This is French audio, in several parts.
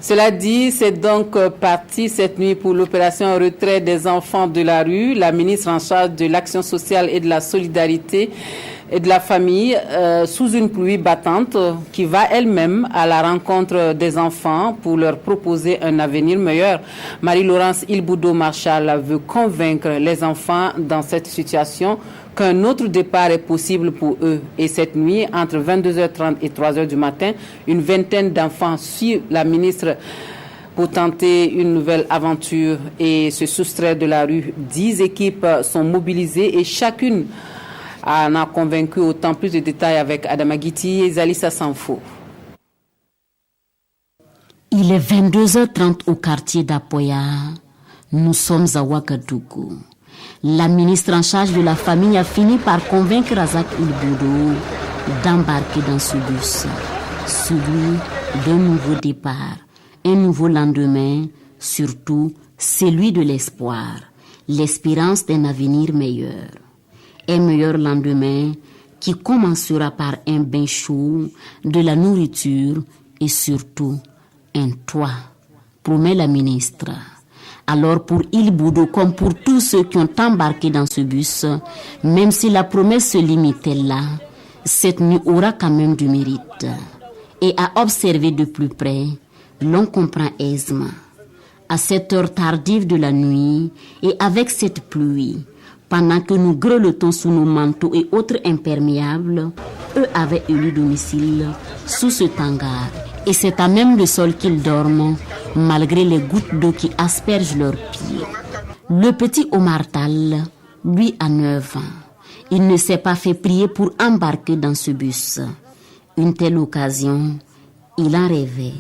Cela dit, c'est donc parti cette nuit pour l'opération retrait des enfants de la rue. La ministre en charge de l'action sociale et de la solidarité et de la famille, sous une pluie battante, qui va elle-même à la rencontre des enfants pour leur proposer un avenir meilleur. Marie-Laurence Ilboudo-Marchal veut convaincre les enfants dans cette situation qu'un autre départ est possible pour eux. Et cette nuit, entre 22h30 et 3h du matin, une vingtaine d'enfants suivent la ministre pour tenter une nouvelle aventure et se soustraire de la rue. 10 équipes sont mobilisées et chacune en a convaincu. Autant plus de détails avec Adama Guiti et Zalissa Sanfo. Il est 22h30 au quartier d'Apoya. Nous sommes à Ouagadougou. La ministre en charge de la famille a fini par convaincre Razak Ilboudo d'embarquer dans ce bus. Celui d'un nouveau départ, un nouveau lendemain, surtout celui de l'espoir, l'espérance d'un avenir meilleur. Un meilleur lendemain qui commencera par un bain chaud, de la nourriture et surtout un toit, promet la ministre. Alors pour Ilboudo, comme pour tous ceux qui ont embarqué dans ce bus, même si la promesse se limitait là, cette nuit aura quand même du mérite. Et à observer de plus près, l'on comprend aisément. À cette heure tardive de la nuit et avec cette pluie, pendant que nous grelottons sous nos manteaux et autres imperméables, eux avaient élu domicile sous ce hangar. Et c'est à même le sol qu'ils dorment, malgré les gouttes d'eau qui aspergent leurs pieds. Le petit Omar Tal, lui, a 9 ans. Il ne s'est pas fait prier pour embarquer dans ce bus. Une telle occasion, il en rêvait.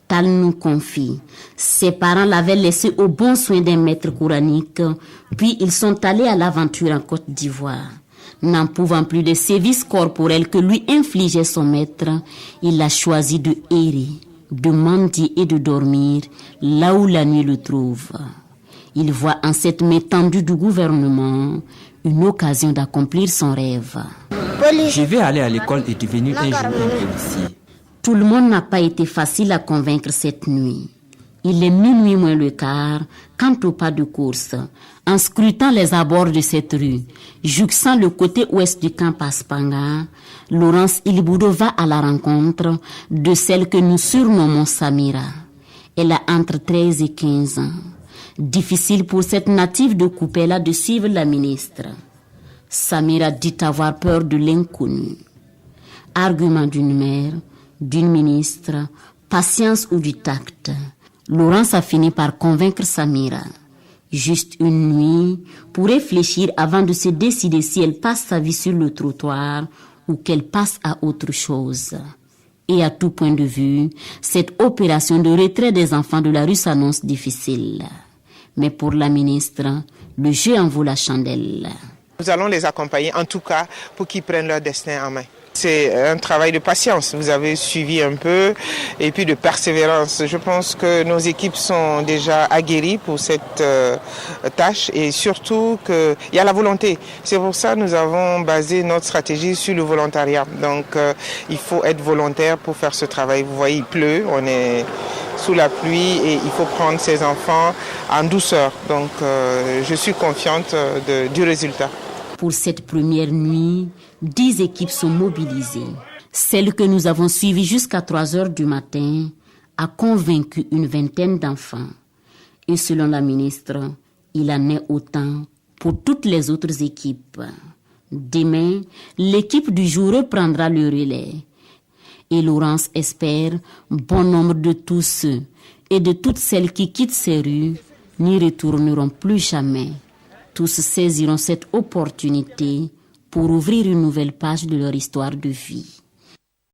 Tal nous confie. Ses parents l'avaient laissé au bon soin d'un maître coranique, puis ils sont allés à l'aventure en Côte d'Ivoire. N'en pouvant plus des sévices corporels que lui infligeait son maître, il a choisi de errer, de mendier et de dormir là où la nuit le trouve. Il voit en cette main tendue du gouvernement une occasion d'accomplir son rêve. Je vais aller à l'école et devenir un jour un policier. Tout le monde n'a pas été facile à convaincre cette nuit. Il est minuit moins le quart, quant au pas de course, en scrutant les abords de cette rue, jouxtant le côté ouest du camp Paspanga, Laurence Ilboudo va à la rencontre de celle que nous surnommons Samira. Elle a entre 13 et 15 ans. Difficile pour cette native de Koupela de suivre la ministre. Samira dit avoir peur de l'inconnu. Argument d'une mère, d'une ministre, patience ou du tact. Laurence a fini par convaincre Samira. Juste une nuit pour réfléchir avant de se décider si elle passe sa vie sur le trottoir ou qu'elle passe à autre chose. Et à tout point de vue, cette opération de retrait des enfants de la rue s'annonce difficile. Mais pour la ministre, le jeu en vaut la chandelle. Nous allons les accompagner, en tout cas, pour qu'ils prennent leur destin en main. C'est un travail de patience, vous avez suivi un peu, et puis de persévérance. Je pense que nos équipes sont déjà aguerries pour cette tâche et surtout qu'il y a la volonté. C'est pour ça que nous avons basé notre stratégie sur le volontariat. Donc il faut être volontaire pour faire ce travail. Vous voyez, il pleut, on est sous la pluie et il faut prendre ces enfants en douceur. Donc je suis confiante du résultat. Pour cette première nuit, 10 équipes sont mobilisées. Celle que nous avons suivie jusqu'à 3h du matin a convaincu une vingtaine d'enfants. Et selon la ministre, il en est autant pour toutes les autres équipes. Demain, l'équipe du jour reprendra le relais. Et Laurence espère bon nombre de tous ceux et de toutes celles qui quittent ces rues n'y retourneront plus jamais. Tous saisiront cette opportunité pour ouvrir une nouvelle page de leur histoire de vie.